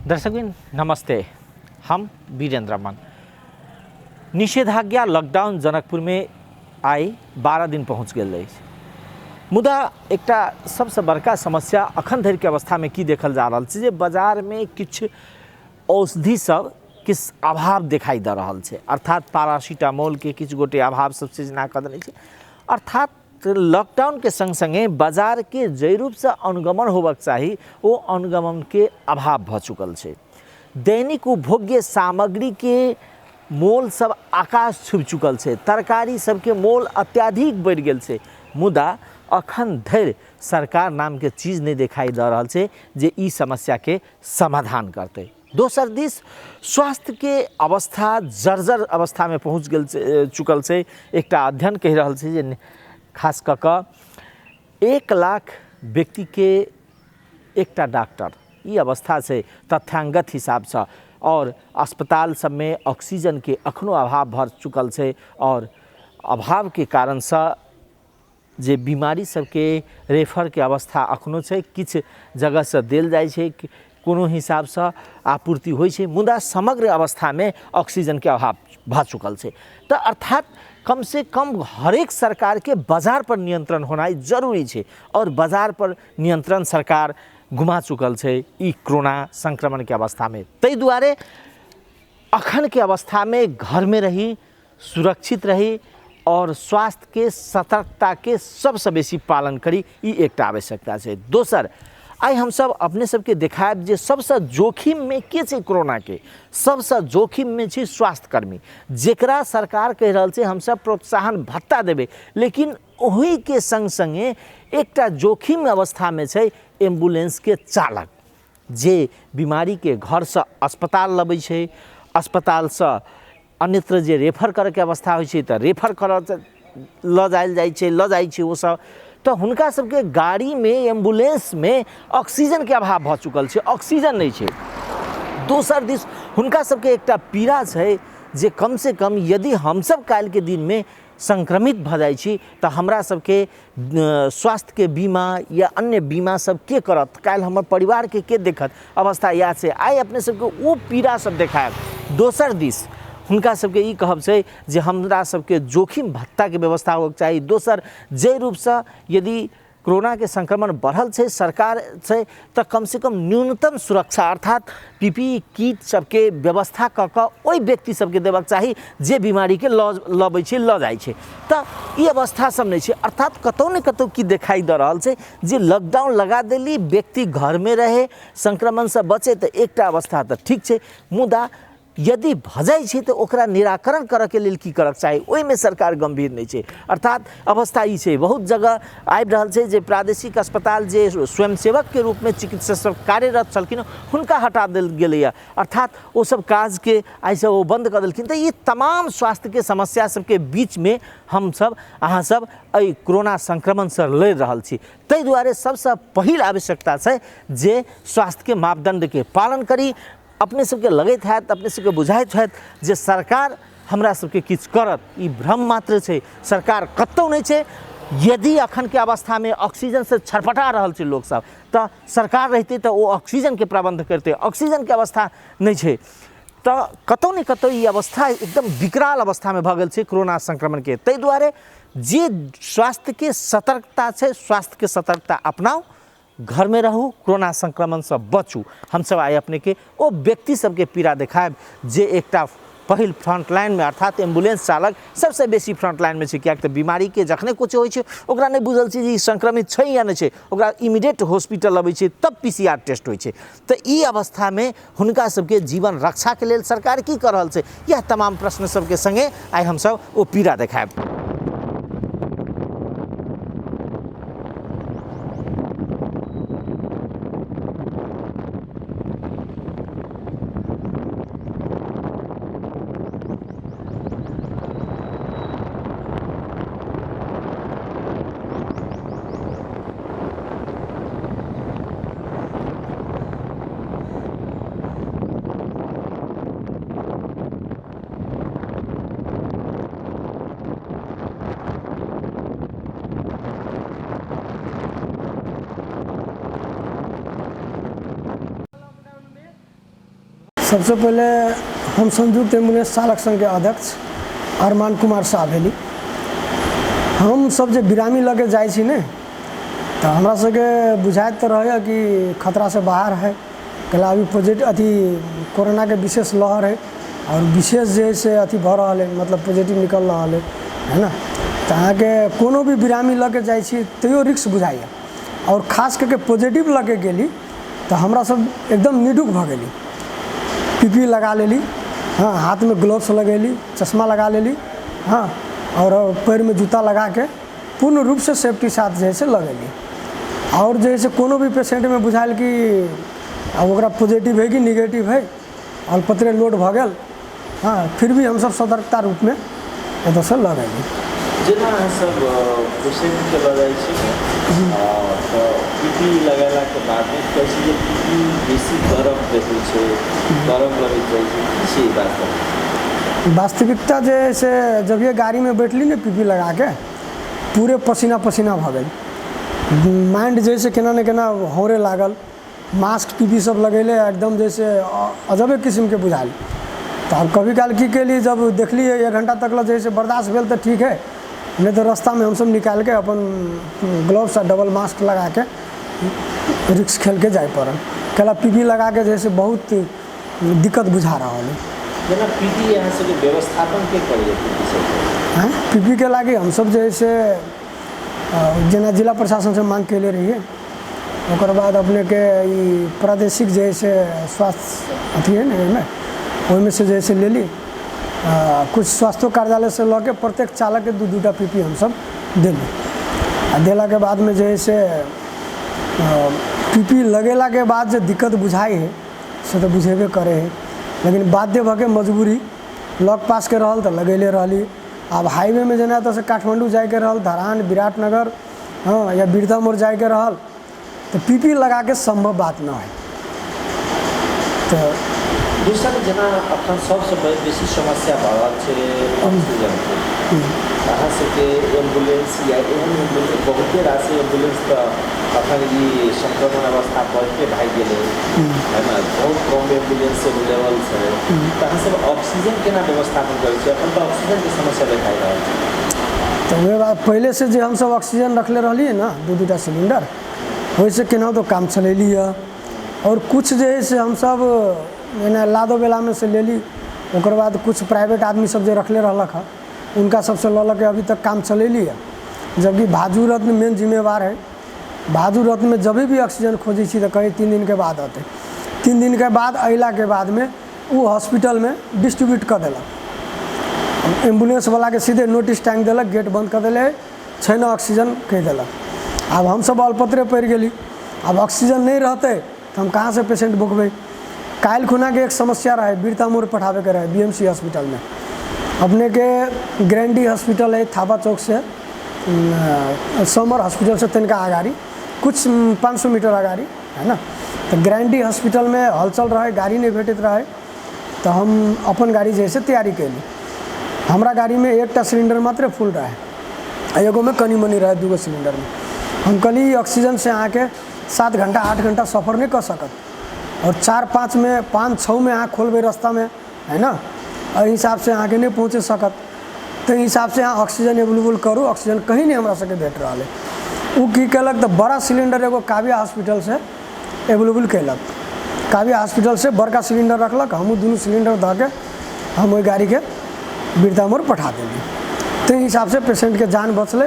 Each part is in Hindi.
दर्शकबिन नमस्ते, हम वीरेंद्र मन। निषेधाज्ञा लॉकडाउन जनकपुर में आई 12 दिन पहुँच गए। मुदा एकटा सबसे बड़का समस्या अखन धरि के अवस्था में की देखल जा रहा है, बाजार में किछ औषधि सब किस अभाव दिखाई दे रहा है। अर्थात पैरासीटामोल के किछ गोटे अभाव सबसे जना कह देने छै। अर्थात लॉकडाउन के संग संगे बाजार के जै रूप से अनुगमन होबक चाहिए वो अनुगमन के अभाव भ चुकल है। दैनिक उपभोग्य सामग्री के मोल सब आकाश छू चुकल है। तरकारी सबके मोल अत्याधिक बढ़ गल है। मुदा अखन धरि सरकार नाम के चीज नहीं दिखाई दे रहा है जे ई समस्या के समाधान करते। दोसर दिस स्वास्थ्य के अवस्था जर्जर अवस्था में पहुँच गल चुकल है। एक अध्ययन कह रहा है जे खास कऽ 1 लाख व्यक्ति के एकटा डॉक्टर ई अवस्था से तथ्यांगत हिसाब से और अस्पताल सब में ऑक्सीजन के अखनो अभाव भर चुकल है। और अभाव के कारण से जे बीमारी सबके रेफर के अवस्था अखनो है। किछ जगह से देल जाय छै, कोनो हिसाब से आपूर्ति होइ छै, मुदा समग्र अवस्था में ऑक्सीजन के अभाव भ चुकल है। तो अर्थात कम से कम हरेक सरकार के बाजार पर नियंत्रण होना जरूरी है। और बाजार पर नियंत्रण सरकार गुमा चुकल है ई कोरोना संक्रमण के अवस्था में। तै दुआरे अखन के अवस्था में घर में रही, सुरक्षित रही और स्वास्थ्य के सतर्कता के सबसे बेसी पालन करी, ई एक आवश्यकता है। दोसर, आई हम सब अपने सबके देखायब जे सबसे जोखिम में के छै कोरोना के। सबसे जोखिम में छै स्वास्थ्यकर्मी, जेकरा सरकार कह रहा है हम सब प्रोत्साहन भत्ता देवे, लेकिन ओही के संग संगे एकटा जोखिम अवस्था में छै एम्बुलेंस के चालक, जे बीमारी के घर से अस्पताल लबै छै, अस्पताल से अन्यत्र जे रेफर करे के अवस्था होइ छै तो रेफर कर ल जाय छै वो सब। तो हुनका सबके गाड़ी में एम्बुलेंस में ऑक्सीजन के अभाव भ चुकल है, ऑक्सीजन नहीं है। दोसर दिस हुनका सबके एकटा पीड़ा है जे कम से कम यदि हम सब काल के दिन में संक्रमित भ जाय छी तो हमरा सबके स्वास्थ्य के बीमा या अन्य बीमा सब के करत, काल हमर परिवार के देखत, अवस्था याद से आई अपने सबके वो पीड़ा सब देखायब। दोसर दिस हुनका सबके ई कहब छै जे हमरा सबके जोखिम भत्ता के व्यवस्था होके चाहिए। दोसर, जे रूप से यदि कोरोना के संक्रमण बढ़ल है सरकार से तो कम से कम न्यूनतम सुरक्षा अर्थात पीपीई किट सबके व्यवस्था कऽ ओहि व्यक्ति सबके देबाक चाही जे बीमारी के लबै छै ल जाइ छै। तो ई अवस्था सब नहीं है। अर्थात कतौ न कतौ की दिखाई दे रहा है जे लॉकडाउन लगा देली, व्यक्ति घर में रहे, संक्रमण से बचे तो एकटा अवस्था तो ठीक है। मुदा यदि भ जाय छै तो ओकरा निराकरण करे के लेल की करक चाही, ओहि में सरकार गंभीर नहीं है। अर्थात अवस्था ई छै, बहुत जगह आबि रहल छै जे प्रादेशिक अस्पताल जे स्वयंसेवक के रूप में चिकित्सक सब कार्यरत छलखिन हुनका हटा देल गेलैया। अर्थात वो सब काज के आई से वो बंद कर देलखिन। तो ये तमाम स्वास्थ्य के समस्या सबके बीच में हम सब अहाँ सब एहि कोरोना संक्रमण से लड़ रहल छी। तै दुआरे सबसे पहिल आवश्यकता है जे स्वास्थ्य के मापदंड के पालन करी। अपने सबके लगैत हैत, अपने सबके बुझाइत हैत जे सरकार हमरा सबके किछ करत, ई भ्रम मात्र छै। सरकार कतौ नहीं छै। यदि अखन के अवस्था में ऑक्सीजन से छटपटा रहल छै लोग सब तो सरकार रहते तो वो ऑक्सीजन के प्रबंध करते, ऑक्सीजन के अवस्था नहीं छै। तो कतौ न कतौ ई अवस्था एकदम विकराल अवस्था में भ गेल छै कोरोना संक्रमण के। तै दुआरे जे स्वास्थ्य के सतर्कता छै, स्वास्थ्य के सतर्कता अपनाओ, घर में रहू, कोरोना संक्रमण से बचू। हम सब आए अपने के ओ व्यक्ति सबके पीड़ा देखायब जे एकटा पहिल फ्रंट लाइन में अर्थात एम्बुलेंस चालक सबसे बेसी फ्रंट लाइन में छै। कियाक तऽ बीमारी के जखने कुछ होइ छै ओकरा नहीं बुझल छै जे संक्रमित छै या नहीं छै, ओकरा इमीडिएट हॉस्पिटल अबै छै तब पीसीआर टेस्ट होइ छै। तो ई अवस्था में हुनका सबके जीवन रक्षा के लेल सरकार की कर रहल छै, यह तमाम प्रश्न सबके संगे आइ हम सब ओ पीड़ा देखायब। सबसे पहले हम संयुक्त एम्बुलेंस चालक संघ के अध्यक्ष अरमान कुमार साहब भेली। हम सब जे बिरामी लगे जाए छी ने तो हमरा सबके बुझाइत तो रहे कि खतरा से बाहर है, कल अभी पॉजिटिव अथी कोरोना के विशेष लहर है और विशेष जे से अथी भ रहा है, मतलब पॉजिटिव निकल रहा है ना। तो अहाँ के कोनो भी बिरामी लगे जाए छी तैयो रिस्क बुझाइए, और खास करके पॉजिटिव लगे गेली तो हमरा सब एकदम निडुक भ गेली। पीपी लगा लेली, हाँ, हाथ में ग्लव्स लगेली, चश्मा लगा लेली, हाँ, और पैर में जूता लगा के पूर्ण रूप से सेफ्टी साथ जैसे लगेली। और जैसे कोनो भी पेशेंट में बुझाइल कि ओकरा पॉजिटिव है कि निगेटिव है और पतरे लोड भ गेल, हाँ, फिर भी हम सब सतर्कता रूप में एतऽ से लगेली। जेना सब पेशेंट के लगाई छी तो पीपी लगाला के बाद में कैसे जे पीपी बेसी गरम देखै छै, गरम लगै छै, बात वास्तविकता जैसे जब ये गाड़ी में बैठली ने पीपी लगा के पूरे पसीना पसीना भ गेल, माइंड जैसे केना न केना होरे लागल, मास्क पीपी सब लगेले एकदम जैसे अजबे किस्म के बुझाल। तो अब कभी काल की केली, जब देखली 1 घंटा तक ला जैसे बर्दाश्त भेल तो ठीक है, नहीं तो रास्ता में हम सब निकाल के अपन ग्लव्स और डबल मास्क लगा के रिक्स खेल के जाए पड़ल। कला पीपी लगा के जैसे बहुत दिक्कत बुझा रहा है। जेना पीपी यहाँ से व्यवस्थापन के करिए हाँ, पीपी के लागे हम सब जैसे जेना जिला प्रशासन से मांग कैले रहिए, ओकर बाद अपने के प्रादेशिक जैसे स्वास्थ्य अथी है ना, ओहिमे से जैसे ले ली, कुछ स्वास्थ्य कार्यालय से लऽ के प्रत्येक चालक के 2-2 पीपी हम सब देली। आ देला के बाद में जैसे पीपी लगेला के बाद जो दिक्कत बुझाई है से तो बुझेबे करे है, लेकिन बाध्य भऽ के मजबूरी लग पास के रहल तो लगेले रहली। अब हाईवे में जेना तो से काठमांडू जाए के रहल, धरान, विराटनगर, हाँ, या बिरधा मोड़ जाए के रहल तो पीपी लगा के संभव बात ना है। तो दूसरा जना अपन सबसे बेसी समस्या भरल छै ऑक्सीजन के, अहाँ सबके एम्बुलेंस या एहन एम्बुलेंस बहुते राशि एम्बुलेंस तो अपन ई संक्रमण अवस्था पर के भाग गेले है ना, बहुत कम एम्बुलेंस अवेलेबल छै। तो अहाँ सब ऑक्सीजन केना व्यवस्थापन करै छै? अपन तो ऑक्सीजन के समस्या देखाई रहल छै। तो वे बात पहले से जो हम सब ऑक्सीजन रखले रहली है ना 2-2 सिलेंडर, वैसे केना तो काम चलेली है। और कुछ जो है से हम सब ना लादो बेला में से ले ली, ओकर बाद कुछ प्राइवेट आदमी सब जो रखले रहलक है उनका सबसे लऽ के अभी तक काम चलेली है। जबकि भाजू रत्न मेन जिम्मेवार है। भाजू रत्न में जब भी ऑक्सीजन खोजी छी तो कहीं 3 दिन के बाद आते, 3 दिन के बाद अला के बाद में वो हॉस्पिटल में डिस्ट्रीब्यूट कर देलक। एम्बुलेंस वाला के सीधे नोटिस टांग देलक, गेट बंद कर दिले, छै ना ऑक्सीजन कह देलक। अब हम सब अल्पत्रे पड़ गेली, अब ऑक्सीजन नहीं रहते तो हम कहाँ से पेशेंट बुकबै। काल्हि खुना के एक समस्या रहे, बिरता मोड़ पठावे के रहे बीएमसी हॉस्पिटल में, अपने के ग्रैंडी हॉस्पिटल है थापा चौक से, समर हॉस्पिटल से तनिका आगाड़ी, कुछ 500 मीटर आगाड़ी है ना। तो ग्रैंडी हॉस्पिटल में हलचल रहे, गाड़ी नहीं भेटत रहे, तो हम अपन गाड़ी जैसे तैयारी कैली। हमारा गाड़ी में 1टा सिलेंडर मात्र फुल रहे, एगो में कनी मनी रहे 2 सिलेंडर में। हम कहली ऑक्सीजन से आके 7 घंटा 8 घंटा सफ़र नहीं कर सकत, और 4-5 में 5-6 में अहाँ खोलबे रास्ता में है ना, और हिसाब से आगे नहीं पहुँचे सकत। तो हिसाब से अहाँ ऑक्सीजन अवेलेबल करू, ऑक्सीजन कहीं नहीं हमरा सबके भेट रहा है। वो की कलक तो बड़ा सिलेंडर एगो काव्या हॉस्पिटल से अवेलेबल कैलक, काव्या हॉस्पिटल से बड़का सिलेंडर रखलक, हम 2 सिलेंडर धऽ के हम वही गाड़ी के बिरता मोड़ पठा देली। तो हिसाब से पेशेंट के जान बचले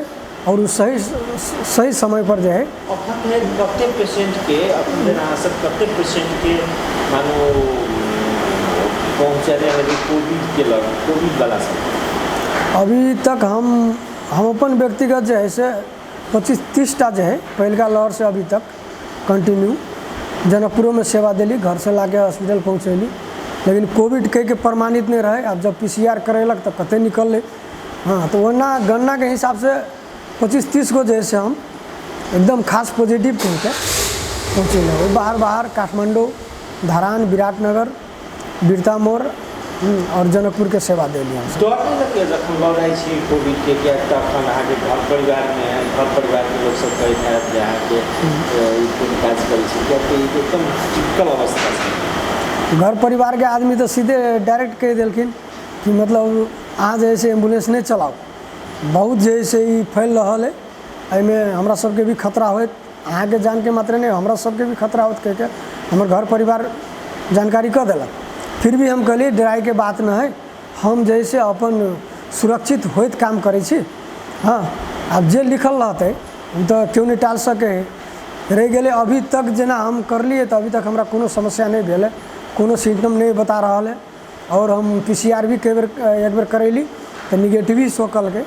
और उस सही समय पर जो है कते पेशेंट के अपन सब कते पेशेंट के मानो पहुँचाने वाली कोविड के लग कोविड वाला सब अभी तक हम अपन व्यक्तिगत जो है से 25-30टा जो है पहलका लहर से अभी तक कंटिन्यू जनकपुरों में सेवा दिली, घर से लाके हॉस्पिटल पहुँचेली। लेकिन कोविड कह के प्रमाणित नहीं रहे, अब जब PCR करेलक तो कते निकल ले। हाँ, तो वरना गणना के हिसाब से 25-30 को जैसे हम एकदम खास पॉजिटिव कह के पहुँचे, बाहर काठमांडू, धरान, विराटनगर, बिरता मोड़ और जनकपुर के सेवा दिली। डर नहीं लगे जखन लऽ जाइ छी कोविड के कि एकटा अपन अहाँके घर परिवार के लोग सब कहैत हैत जे अहाँके ई कोन काज करै छी, कियाकि एकदम टिपिकल अवस्था छै। घर परिवार के आदमी तो सीधे डायरेक्ट कह दिलखिन कि मतलब अहाँ जे है से एम्बुलेंस नहीं चलाओ, बहुत जे है से ई फैल रहा है, एहिमे हमरा सबके भी खतरा होत, अहाँ के जान के मात्र नहीं हमरा सबके भी खतरा होत कह के हमर घर परिवार जानकारी कर दिलक। फिर भी हम कहलिए डराई के बात न है, हम जैसे अपन सुरक्षित होत काम करै छी। हाँ, अब जे लिखल रहते तो क्यों नहीं टाल सके रह गए। अभी तक जेना हम करलिए तो अभी तक हमरा कोनो समस्या नहीं भेल है, कोनो सिम्टम नहीं बता रहा है। और हम PCR भी एक बेर करैली तो निगेटिव ही शो कल के,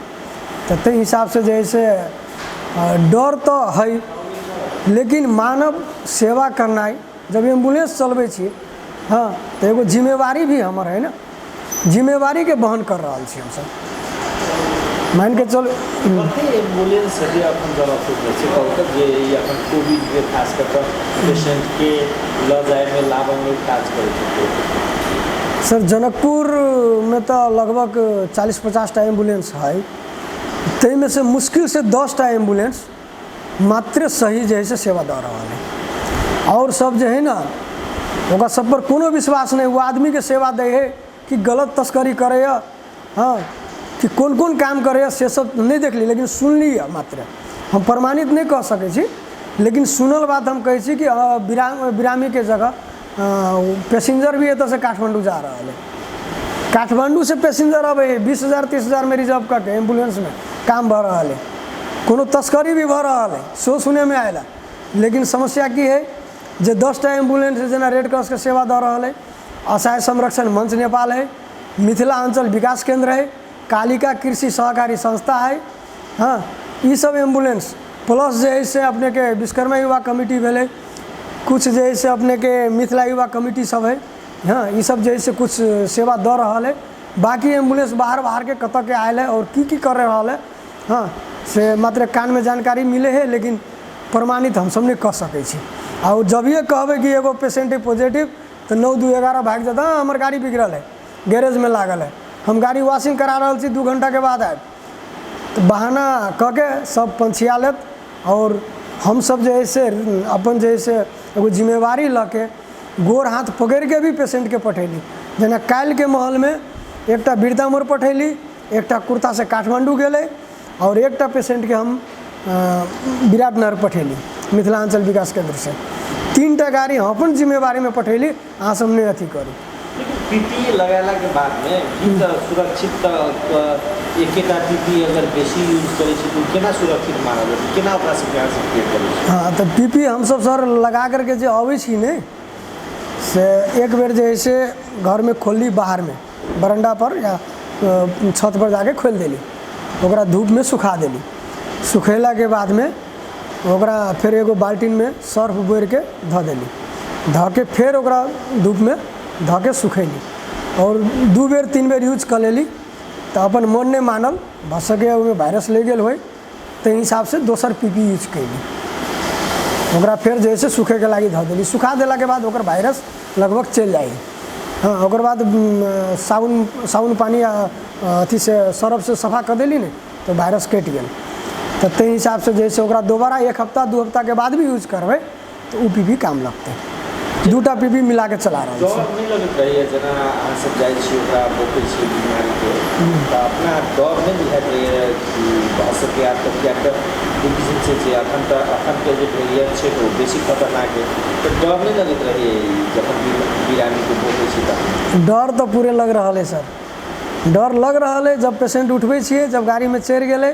तो ते हिसाब से जैसे डर तो है, लेकिन मानव सेवा करना जब एम्बुलेंस चलबै छी, हाँ, तो एगो जिम्मेवारी भी हमर है ना, जिम्मेवारी के वहन कर रहा छी हम सब। मान के चलो एम्बुलेंस यदि अपन जवाब जे अपन कोविड के खास कर पेशेंट के ल जाए में लाभ में काज करे। सर जनकपुर में तो लगभग 40-50 टा एम्बुलेंस है, ते में से मुश्किल से 10 टा एम्बुलेंस मात्र सही जे है से सेवा दे रहा है, और सब जो है ना ओका सब पर कोनो विश्वास नहीं। वो आदमी के सेवा दे है कि गलत तस्करी करे, हाँ, कि कौन कौन काम करे से सब नहीं देख ली, लेकिन सुन ली मात्र। हम प्रमाणित नहीं कह सके छी, लेकिन सुनल बात हम कहे छी कि बिरामी के जगह पैसेंजर भी एत से काठमांडू जा रहा है, काठमांडू से पैसेंजर अब 20,000-30,000 में रिजर्व करके एम्बुलेंस में काम भर रहा है, कोनो तस्करी भी भर रहा है, सो सुने में आएला। लेकिन समस्या की है जे 10 टा एम्बुलेंस जना रेड क्रॉस के सेवा दे रहा है, असहाय संरक्षण मंच नेपाल है, मिथिला अंचल विकास केंद्र है, कालिका कृषि सहकारी संस्था है, हाँ, ये सब एम्बुलेंस प्लस जे है से अपने के विश्वकर्मा युवा कमिटी भेले, कुछ जे है से अपने के मिथिला युवा कमिटी सब है, हाँ, ये सब जे है से कुछ सेवा दे रहा है। बाकी एम्बुलेंस बाहर के कत के आयल है और की कर रहा है, हाँ, से मात्र कान में जानकारी मिले है, लेकिन प्रमाणित हम सब नहीं कह सके छी। और जब ये कहबे कि एगो पेशेंट है पॉजिटिव तो 9-2-11 भाग जाता, हमार गाड़ी बिगड़ल है, गैरेज में लागल है, हम गाड़ी वॉशिंग करा रहा छी, 2 घंटा के बाद आए, तो बहाना कह के सब पंछिया लेत। और हम सब जो है से अपन जो है से एगो जिम्मेवारी ल के गोर हाथ पकड़ के भी पेशेंट के पठैली। जना काल के महल में एकटा बिरदा मोड़ पठैली, एकटा कुर्ता से काठमांडू गेले, और एकटा पेशेंट के हम विराटनगर पठैली मिथिलांचल विकास केंद्र से। 3 टा गाड़ी हम अपन जिम्मेवारी में पठैली, अहाँ सब नहीं अथी करू। पीपी लगाला के बाद में कि सुरक्षित एकेटा पीपी अगर बेसी यूज करे छी तो केना सुरक्षित मानल जाय, केना ओकरा से ध्यान से क्रिएट करे छी? हाँ, तो पीपी हम सब सर लगा करके जे आबै छी ने से एक बेर जे है से घर में खोलली, बाहर में बरंडा पर या छत पर जाके खोल देली, ओकरा धूप में सुखा देली, सुखेला के बाद में ओकरा फिर एगो बाल्टीन में सर्फ बोर के धऽ देली, धऽ के फिर ओकरा धूप में धऽ के सुखैली, और 2 बेर 3 बेर यूज कर लेली। तो अपन मन नहीं मानल, भऽ सके ओहिमे वायरस ले गेल होय, तो हिसाब से दोसर पीपी यूज कैली, ओकरा फिर जैसे सूखे के लागी धऽ देली, सुखा देला के बाद ओकर वायरस लगभग चल जाए। हाँ, ओकर बाद साबुन पानी अथी से सरफ से सफा कर देली ने तो वायरस कट गेल। तो ते हिसाब से जैसे ओकरा दोबारा 1 हफ्ता 2 हफ्ता के बाद भी यूज करबै तो उ पीपी काम लगते। 2 टा पीपी मिला के चला रहा डर नहीं लगत रही है जना अहाँ सब जाइ छी ओकरा बोकै छी बीमारी के, तो अपना डर नहीं बुझाइत रही है कि भऽ सके आ तो क्या डिवीजन से जे अखन के जे वेरिएंट छै तो बेसी खतरनाक है, तो डर नहीं लगत रही है जब बिरामी को बोकै छी? तो डर तो पूरे लग रहा है सर, डर लग रहा है। जब पेशेंट उठबै छियै, जब गाड़ी में चढ़ि गेलै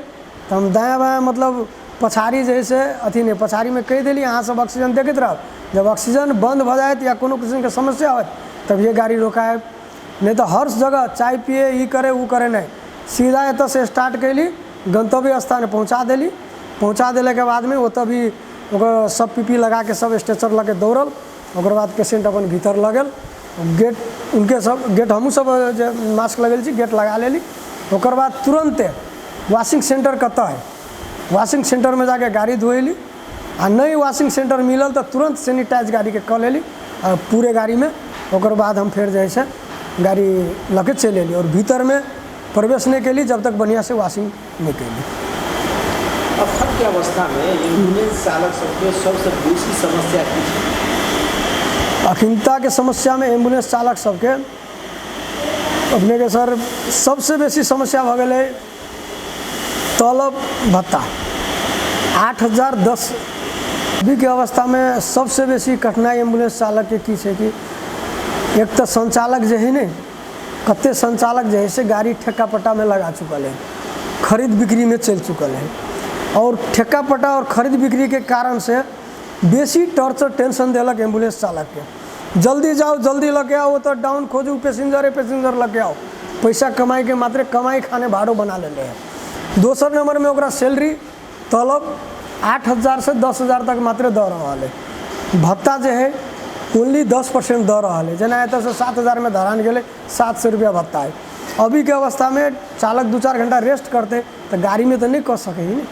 तो हम दायाँ बायाँ मतलब पछाड़ी जैसे अथी नहीं, पछाड़ी में कह देली अहाँ सब ऑक्सीजन देखैत रहब, जब ऑक्सीजन बंद भऽ जाए या कोनो किस्म के समस्या हो तब ये गाड़ी रोकाए, नहीं तो हर जगह चाय पिए ई करे वो करे नहीं, सीधा एतऽ से स्टार्ट कैली, गंतव्य स्थान पहुँचा देली, पहुँचा देले के बाद में ओतऽ भी ओकर सब पीपी लगा के सब स्ट्रेचर लऽ के दौड़ल, ओकर बाद पेशेंट अपन भीतर लगल, गेट उनके सब गेट हमहूँ सब जे मास्क लगेल छी गेट लगा लेली, ओकर बाद तुरंते वॉशिंग सेंटर कतऽ है, वॉशिंग सेंटर में जाके गाड़ी धोएली, आ नहीं वॉशिंग सेंटर मिलल तो तुरंत सैनिटाइज गाड़ी के कऽ लेली पूरे गाड़ी में, ओकर बाद हम फिर जैसे गाड़ी लके चल एली और भीतर में प्रवेश नहीं कैली जब तक बढ़िया से वॉशिंग नहीं कैली। अखन के अवस्था में एम्बुलेंस चालक सबके सबसे बेसी समस्या की छै? अखिनता के समस्या में एम्बुलेंस चालक सबके अपने के सर सबसे बेसी समस्या भ गेलै तलब भत्ता 8,010 अभी के अवस्था में सबसे बेसी कठिनाई एम्बुलेंस चालक के की है कि एक तो संचालक जो है ने कते संचालक जो है से गाड़ी ठेका पट्टा में लगा चुकल है, खरीद बिक्री में चल चुकल है और ठेका पट्टा और खरीद बिक्री के कारण से बेसी टॉर्चर टेंशन देलक एम्बुलेंस चालक के। जल्दी जाओ जल्दी लगे आओ तो डाउन खोजू पैसेंजर लगे आओ, पैसा कमाई के मात्रे कमाई खाने भाड़ो बना ले हैं। दोसर नंबर में ओकरा सैलरी तलब 8,000 से 10,000 तक मात्र दे रहा है। भत्ता जो है ओनली 10% दे रहा है, जना एत से 7,000 में धरान गए 700 रुपया भत्ता है। अभी के अवस्था में चालक 2-4 घंटा रेस्ट करते तो गाड़ी में तो नहीं कर सके ही नहीं,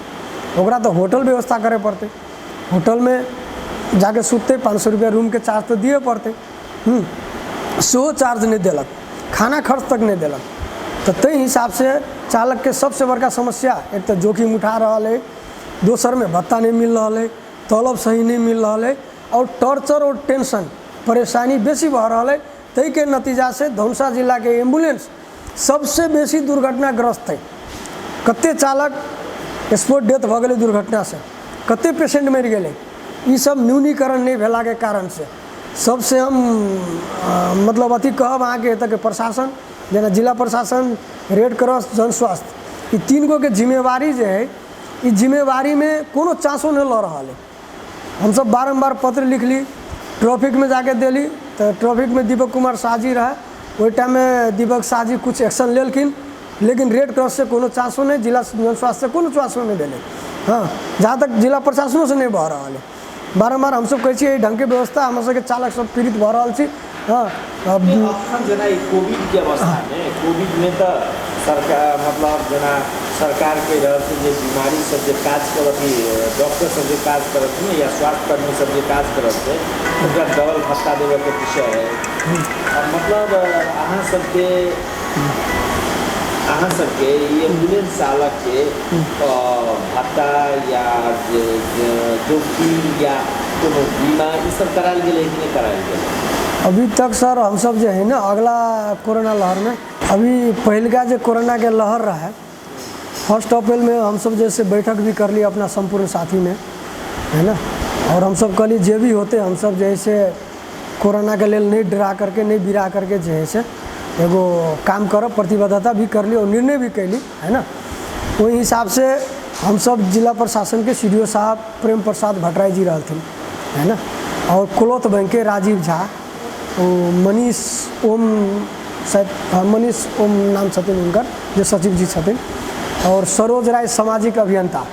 ओकरा तो होटल व्यवस्था करे पड़ते, होटल में जाके सुते 500 रुपया रूम के चार्ज तो दिए पड़ते, सो चार्ज नहीं दिलक, खाना खर्च तक नहीं दिलक। तो तई हिसाब से चालक के सबसे बड़का समस्या एक तो जोखिम उठा रहा है, दोसर में भत्ता नहीं मिल रहा है, तलब सही नहीं मिल रहा है और टॉर्चर और टेंशन परेशानी बेसी भ रहा है। तई के नतीजा से धनुषा जिला के एम्बुलेंस सबसे बेसी दुर्घटनाग्रस्त है। कते चालक स्पॉट डेथ भ गए दुर्घटना से, कते पेशेंट मर गए, ये सब न्यूनीकरण नहीं भेला के कारण से सबसे हम मतलब अथी कहब अहाँ के तक प्रशासन जना जिला प्रशासन, रेड क्रॉस, जन स्वास्थ्य, ये 3 गो के जिम्मेवारी जो है, इस जिम्मेवारी में कोनो चांसो नहीं ल रहा है। हम सब बारंबार पत्र लिख ली, ट्रैफिक में जाके दिली तो ट्रैफिक में दीपक कुमार शाह जी रहा, वही टाइम में दीपक शाह जी कुछ एक्शन लेकिन लेकिन रेड क्रॉस से कोनो चांसो नहीं, जिला जन स्वास्थ्य से कोनो चांसो नहीं दिले। हाँ, जहाँ तक जिला प्रशासनों से नहीं बह रहा है। बारंबार हम सब कहे ढंग के व्यवस्था हम सबके चालक सब पीड़ित भ रहा छी। हाँ, अब जना कोविड के अवस्था में कोविड में तो सरकार मतलब जना सरकार के रहते जो बीमारी सब जो काज करत, डॉक्टर सब जो काज करत में या स्वास्थ्य कर्मी सब जो काज करत है उनका डबल भत्ता देवे के विषय है। और मतलब अहाँ सबके एम्बुलेंस चालक के भत्ता या जोखिम या कोनो बीमा ये सब कराल गए कि नहीं कराल गए? अभी तक सर हम सब जो है ना अगला कोरोना लहर में, अभी पहल का जो कोरोना के लहर रहा है 1 अप्रैल में हम सब जैसे बैठक भी कर ली अपना संपूर्ण साथी में, है ना, और हम सब कहली जे भी होते हम सब जैसे कोरोना के लिए नहीं डरा करके नहीं बिरा करके जैसे एगो काम करब, प्रतिबद्धता भी कर ली और निर्णय भी कैली, है ना। वही हिसाब से हम सब जिला प्रशासन के CDO साहब प्रेम प्रसाद भट्टराय जी रहथिन, है ना, और क्लॉथ बैंक के राजीव झा, मनीष ओम शायद मनीष ओम नाम छथिन उनकर जो सचिव जी छथिन, और सरोज राय सामाजिक अभियंता,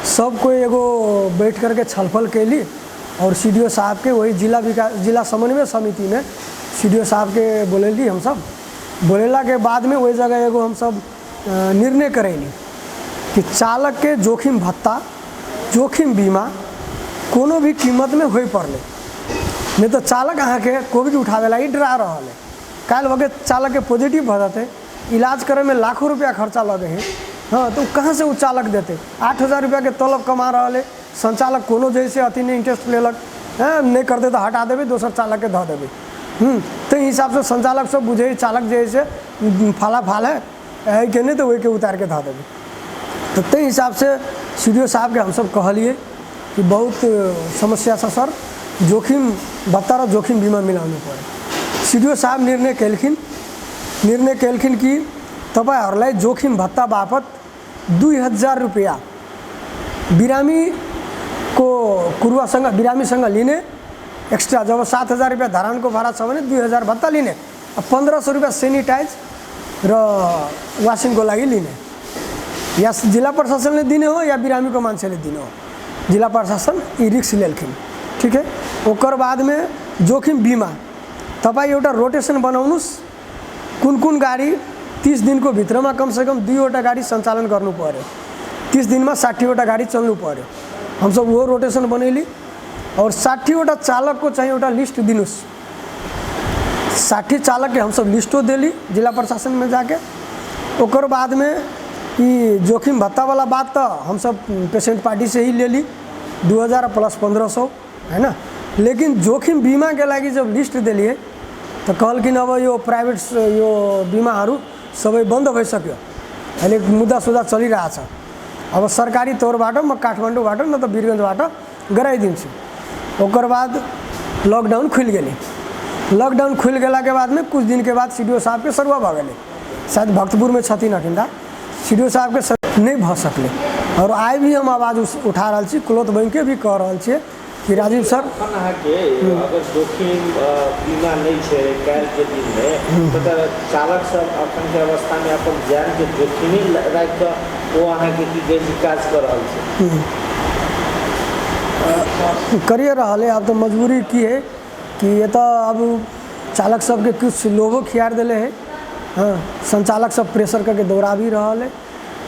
सबको एगो बैठ करके छलफल कैली और CDO साहब के वही जिला समन्वय समिति में CDO साहब के बोलेली। हम सब बोलेला के बाद में वही जगह एगो हम सब निर्णय करेली कि चालक के जोखिम भत्ता, जोखिम बीमा कोनो भी कीमत में हो पड़े, नहीं तो चालक अहाँ के कोविड उठावे ला डरा रहा है। काल वगे चालक के पॉजिटिव भ जाते, इलाज करे में लाखों रुपया खर्चा लगे है। हाँ, तो कहाँ से वो चालक देते? 8,000 रुपया के तलब कमा रहा है, संचालक कोनो जैसे अति नहीं इंटरेस्ट लेलक, नहीं करते तो हटा देवे, दोसर चालक के ध देवे। तो हिसाब से संचालक सब बुझे चालक जैसे फाला फाल है कि नहीं तो वही के उतार के ध देवे। तो ते हिसाब से CDO साहब के हम सब कहलिए कि बहुत समस्या से सर जोखिम भत्ता और जोखिम बीमा मिलाने पड़े। CDO साहब निर्णय कैलखिन कि तपाईहरुलाई जोखिम भत्ता बापत 2,000 रुपया बिरामी को बिरामीसँग लिने एक्स्ट्रा, जब 7,000 रुपया धरान को भाड़ा छ भने 2,000 भत्ता लिने, 1,500 रुपया सैनिटाइज र वाशिङ को लागि लिने, या जिला प्रशासनले दिने हो या बिरामी को मान्छेले दिने हो। जिला प्रशासन ई रिस्क लेलखिन, ठीक है। ओकर बाद में जोखिम बीमा तपाईँ एउटा रोटेसन बनाउनुस्, कुन गाडी 30 दिन को भित्र में कम से कम 2वटा गाडी सञ्चालन गर्नु पर्यो, 30 दिन में 60वटा गाडी चल्नु पर्यो। हम सब वो रोटेशन बनैली और 60वटा चालक को चाहिए एउटा लिस्ट दिनुस्। 60 चालक के हम सब लिस्टो देली जिला प्रशासन में जाके। ओकर बाद में ये जोखिम भत्ता वाला बात तो हम सब पेशेंट पार्टी से ही ले ली, 2,000 प्लस 1,500, है ना। लेकिन जोखिम बीमा के लागि जब लिस्ट दिलिए तो कहलकिन अब यो प्राइवेट यो बीमाहरू सबै बन्द भइसक्यो, अहिले मुद्दा सुद्धा चलिरहेछ। अब सरकारी तौरबाट म काठमाडौँबाट न त वीरगन्जबाट गराइदिन्छु। ओकर बाद लॉकडाउन खुल गेली। लॉकडाउन खुल गेला के बाद में कुछ दिन के बाद सीडीओ साहब के सरुआ भ गेलै, शायद भक्तपुर में छथिन अखिनदा। सीडीओ साहब के नहीं भ सकले और आइ भी हम आवाज़ उठा रहा छी, क्लॉथ बैंक के भी कह रहा छी कि राजीव सर अगर जोखिम बीमा नहीं है काल के दिन में तो चालक सब अखन के अवस्था में अपन जान के जोखिम राख के वो अहाँ के की काज कर रहा करिए रहा है। अब तो मजबूरी की है कि ये तो अब चालक सब के कुछ लोगों खियार दिले है। हाँ, संचालक सब प्रेशर करके दौड़ा भी रहा है,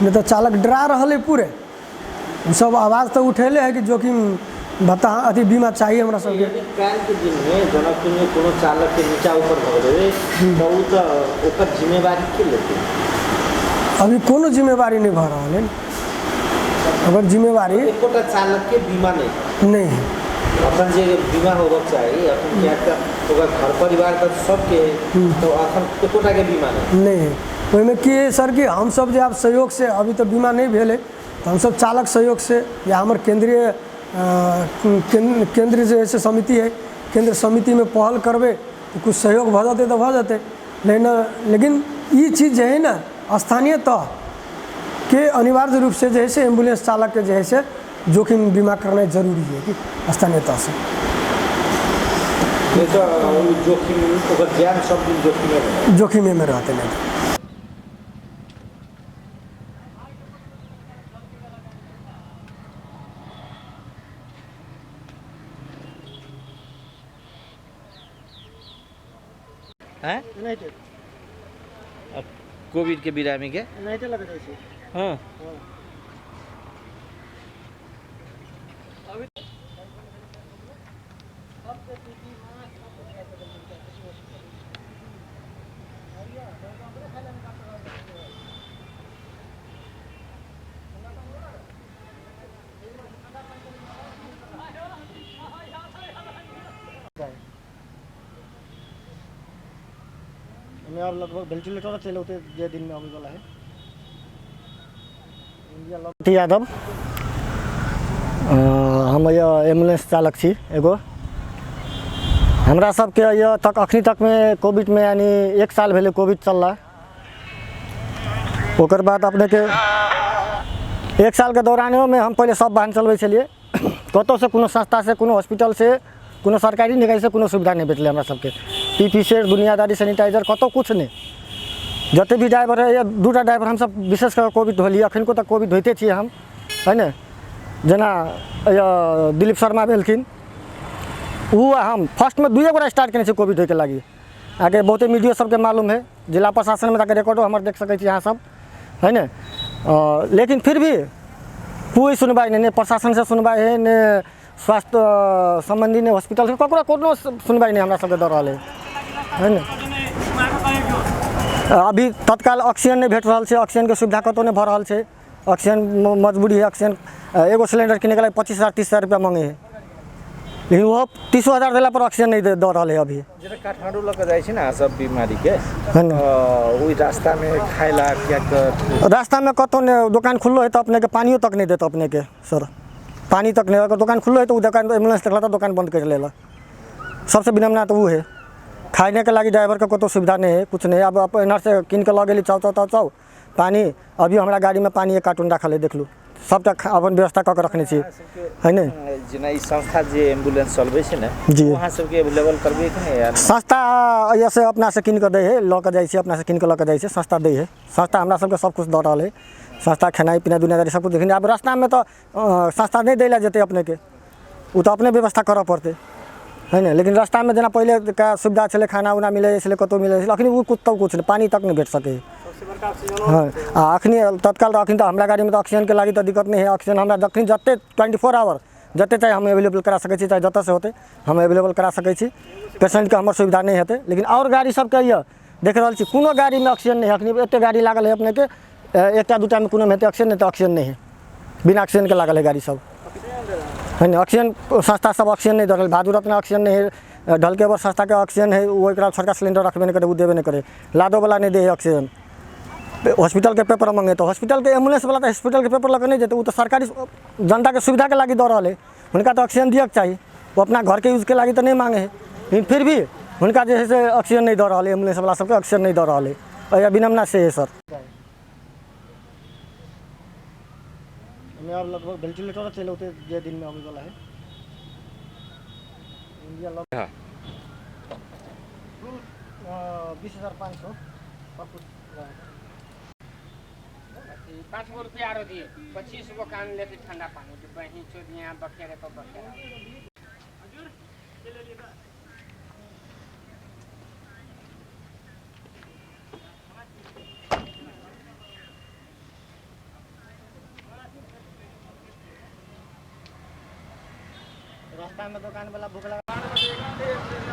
नहीं तो चालक डरा रहा है पूरे। सब आवाज़ तो उठेले है कि जोखिम भत्ता अथी बीमा चाहिए हमरा सबके। काल के दिन में जनकपुर में कोनो चालक के नीचा ऊपर भ गेलै तो उ तो ओकर जिम्मेवारी के लेते? अभी कोनो जिम्मेवारी नहीं भ रहा है। अगर जिम्मेवारी एकोटा चालक के बीमा नहीं है अपन जे बीमा होबक चाहिए अपन क्या ओकर घर परिवार का सबके तो अखन एकोटा के बीमा नहीं है। ओहिमे की है सर कि हम सब जे आप सहयोग से अभी तो बीमा नहीं भेले तो हम सब चालक सहयोग से या हमारे केंद्रीय केंद्र जो ऐसे समिति है, केंद्र समिति में पहल करबे तो कुछ सहयोग भ जाते तो भ जाते। लेकिन ये चीज़ जो है ना स्थानीय तह के अनिवार्य रूप से जैसे एम्बुलेंस चालक के जैसे जोखिम बीमा करना जरूरी है कि स्थानीय तह से। ये तो जोखिम ज्ञान सब दिन जोखिम में रहते नहीं। यूनाइटेड कोविड के बिरामी के यूनाइटेड लगा रही थी। हाँ मैं और लगभग वेंटिलेटर चले होते जे दिन में आने वाला है। यादव हम यह एम्बुलेंस चालक छी एगो। हमरा सबके यह तक अखनी तक में कोविड में यानी 1 साल भेले कोविड चल रहा। ओकर बाद अपने के 1 साल के दौरान में हम पहले सब वाहन चलबे छलिए, कतौ से कोनो संस्था से कोनो हॉस्पिटल से कोनो सरकारी निकाय से कोनो सुविधा नहीं भेटले हमरा सबके। पीपी से दुनियादारी सैनिटाइजर कतौ कुछ नहीं। जते भी ड्राइवर है या 2टा ड्राइवर हम सब विशेष कर कोविड होली अखन को तक कोविड होते छी हम है ना। जना दिलीप शर्मा भेलखिन वो हम फर्स्ट में 2 बार स्टार्ट करने से कोविड होके लगी। आगे बहुते मीडिया सबके मालूम है, जिला प्रशासन में जाकर रिकॉर्डो हमारे देख सके यहाँ सब है ना। लेकिन फिर भी कोई सुनवाई नहीं, प्रशासन से सुनवाई है न स्वास्थ्य संबंधी ने हॉस्पिटल से ककरो कोनो सुनवाई नहीं हमरा सबके दे रहा है ना। अभी तत्काल ऑक्सीजन नहीं भेट रहा है, ऑक्सीजन के सुविधा कतौ नहीं भ रहा है। ऑक्सीजन मजबूरी है, ऑक्सीजन एगो सिलेंडर किने के लिए 25,000 30,000 रुपया मांगे है, लेकिन वो 30,000 दिला पर ऑक्सीजन नहीं दे रहा है अभी। जेना काठमांडू लग जाए ना सब बीमारी के वही रास्ता में खाइला क्या कर रास्ता में कतौ ने दुकान खुल्लो है तो अपने के पानियो तक नहीं देता अपने के सर, पानी तक नहीं। अगर दुकान खुल्लो है तो दुकान एम्बुलेंस देखला तो दुकान बंद कर लेला। सबसे विनम्रता तो वो है। खाने के लगी ड्राइवर के को सुविधा नहीं है, कुछ नहीं। अब एनर से किन के लगे चाव पानी, अभी हमारा गाड़ी में पानी 1 कार्टून रखल है, देख लू सब तक अपन व्यवस्था कर रखने छी है ना। जेना ई संस्था जे एम्बुलेंस चलबे छै ना जी वहां सबके अवेलेबल करबे कि नहीं यार? संस्था ऐसे अपना से किन के दे है, ल के जाय छै अपना से किन के ल के जाय छै, संस्था दे है। संस्था हमरा सबके सब कुछ द रहल है। संस्था खेनाई पीना दुनियादारी सब कुछ देखिन। अब रास्ता में तो संस्था नहीं देला जेते अपने के, वो तो अपने व्यवस्था करऽ पड़ते है ना। लेकिन रास्ता में जना पहले का सुविधा छले, खाना उना मिले छले, कतौ मिले छले, अखनी वो कुछ नहीं, पानी तक नहीं भेट सके। हाँ अखनी तत्काल अखनी तो हमारा गाड़ी में तो ऑक्सीजन के लगी तो दिक्कत नहीं है। ऑक्सीजन हमारा जखनी जते 24 आवर जते चाहे हम अवेलेबल करा सके छी, चाहे जत से होते हम अवेलेबल करा सके छी। पेशेंट के हमार सुविधा नहीं हेते। लेकिन और गाड़ी सबके ये देख रहा छी कोनो गाड़ी में ऑक्सीजन नहीं है। अखनी एते गाड़ी लागल है अपने के, 1टा 2टा में कोनो में ऑक्सीजन नहीं, तो ऑक्सीजन नहीं है, बिना ऑक्सीजन के लागल है गाड़ी सब। होइन ऑक्सीजन सस्ता सब ऑक्सीजन नहीं दे भादुर अपना ऑक्सीजन नहीं है ढल के बर सस्ता के ऑक्सीजन है वो एक छोटका सिलेंडर रखबे नहीं करे वो देवे नहीं करे लादो वाला नहीं दे ऑक्सीजन हॉस्पिटल के पेपर मांगे तो हॉस्पिटल के एम्बुलेंस वाला तो हॉस्पिटल के पेपर लगे नहीं देते वो तो सरकारी जनता के सुविधा के लागी दे रहा है उनका तो ऑक्सीजन दिए के चाहिए वो अपना घर के यूज़ के लागी तो नहीं मांगे है लेकिन फिर भी उनका जो है से ऑक्सीजन नहीं दे रहा है एम्बुलेंस वाला सबके ऑक्सीजन नहीं दे रहा है और यह विनम्रता से है सर अब लगभग वेंटिलेटर चले होते जे दिन में आने वाला है इंडिया हाँ। 20,500 सब कुछ 5 गो रुपया आरो दिए 25 गो कान लेके ठंडा पानी जो बही चोद यहाँ बखेरे पर बखेरा रास्ता में दुकान वाला भूख लगा